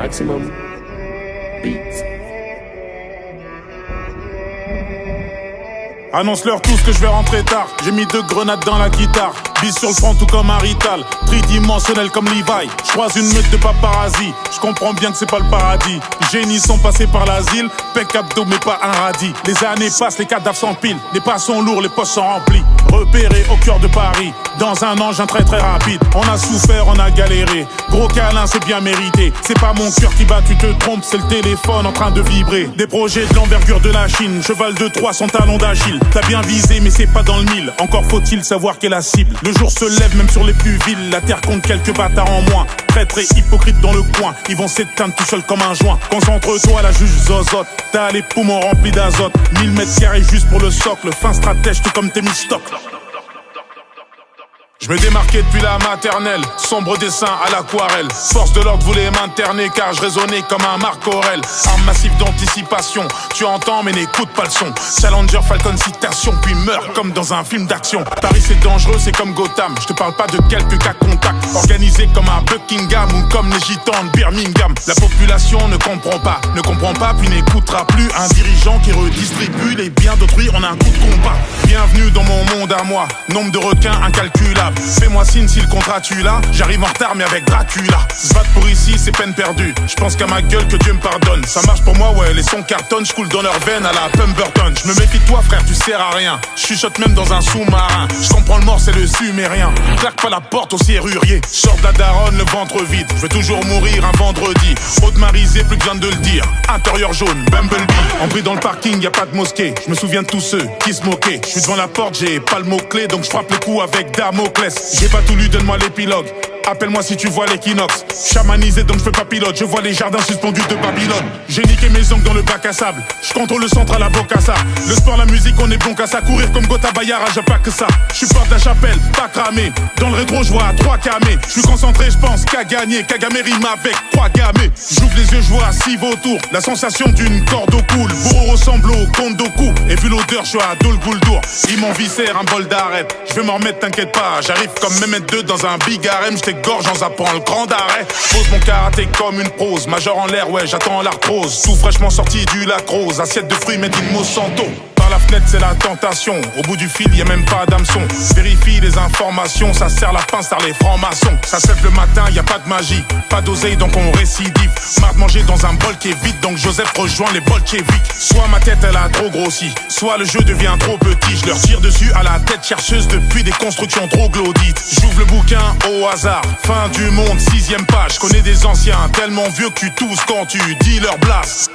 Maximum Beats. Annonce-leur tous que je vais rentrer tard. J'ai mis 2 grenades dans la guitare. Bise sur le front tout comme un Rital. Tridimensionnel comme Levi. Je croise une meute de paparazzi. Je comprends bien que c'est pas le paradis. Les génies sont passés par l'asile. Pec abdos mais pas un radis. Les années passent, les cadavres s'empilent. Les pas sont lourds, les poches sont remplies. Repéré au cœur de Paris. Dans un engin très très rapide. On a souffert, on a galéré. Gros câlin, c'est bien mérité. C'est pas mon cœur qui bat, tu te trompes. C'est le téléphone en train de vibrer. Des projets de l'envergure de la Chine. Cheval de Troie, son talon d'Achille. T'as bien visé mais c'est pas dans le mille. Encore faut-il savoir quelle est la cible. Le jour se lève même sur les plus villes. La terre compte quelques bâtards en moins. Traîtres et hypocrites dans le coin. Ils vont s'éteindre tout seuls comme un joint. Concentre-toi, la juge zozote. T'as les poumons remplis d'azote. 1000 mètres carrés juste pour le socle. Fin stratège tout comme Thémistocle. Je me démarquais depuis la maternelle, sombre dessin à l'aquarelle. Force de l'ordre voulait m'interner car je raisonnais comme un Marc Aurèle. Arme massive d'anticipation, tu entends mais n'écoute pas le son. Challenger Falcon citation puis meurt comme dans un film d'action. Paris c'est dangereux, c'est comme Gotham. Je te parle pas de quelques cas contacts. Organisé comme un Buckingham ou comme les gitans de Birmingham. La population ne comprend pas puis n'écoutera plus. Un dirigeant qui redistribue les biens d'autrui en un coup de combat. Bienvenue dans mon monde à moi, nombre de requins incalculable. Fais-moi signe si le contrat tu l'as. J'arrive en retard mais avec Dracula. Se battre pour ici c'est peine perdue. Je pense qu'à ma gueule que Dieu me pardonne. Ça marche pour moi ouais, les sons cartonnent. Je coule dans leurs veines à la Pemberton. Je me méfie de toi frère, tu sers à rien. Je chuchote même dans un sous-marin. Je comprends le mort c'est le sumérien. Claque pas la porte au serrurier. Sors de la daronne le ventre vide. Je veux toujours mourir un vendredi. Haute-marisé, plus besoin de le dire. Intérieur jaune, Bumblebee. Embris dans le parking, y a pas de mosquée. Je me souviens de tous ceux qui se moquaient. Je suis devant la porte, j'ai pas le mot-clé. Donc je frappe le coup avec Damoclès. J'ai pas tout lu, donne-moi l'épilogue. Appelle-moi si tu vois l'équinoxe. Chamanisé donc je fais pas pilote. Je vois les jardins suspendus de Babylone. J'ai niqué mes ongles dans le bac à sable. Je contrôle le centre à la Bocassa. Le sport, la musique, on est bon qu'à ça. Courir comme Gotha Bayara, j'ai pas que ça. Je suis porte de la chapelle, pas cramé. Dans le rétro, je vois 3 camés. Je suis concentré, je pense qu'à gagner. Kagame rime avec 3 gamés. J'ouvre les yeux, je vois 6 vautours. La sensation d'une corde au cool. Bourreau ressemble au Kondoku. Et vu l'odeur, je suis à Dol Guldour. Ils m'en viscèrent un bol d'arrête. Je vais m'en remettre, t'inquiète pas. J'arrive comme Mehmet 2 dans un big harem. Gorge en zappant le grand arrêt. Pose mon karaté comme une prose. Major en l'air, ouais, j'attends l'arthrose. Tout fraîchement sorti du lacrose. Assiette de fruits, made in Monsanto. Par la fenêtre, c'est la tentation. Au bout du fil, y a même pas d'hameçon. Vérifie les informations, ça sert la pince par les francs-maçons. Ça se lève le matin, y a pas de magie. Pas d'oseille, donc on récidive. Marre de manger dans un bol qui est vide, donc Joseph rejoint les bolcheviks. Soit ma tête, elle a trop grossi, soit le jeu devient trop petit. Je leur tire dessus à la tête chercheuse depuis des constructions troglodytes. J'ouvre le bouquin au hasard. Fin du monde, 6ème page. Connais des anciens, tellement vieux que tu tousses quand tu dis leur blast.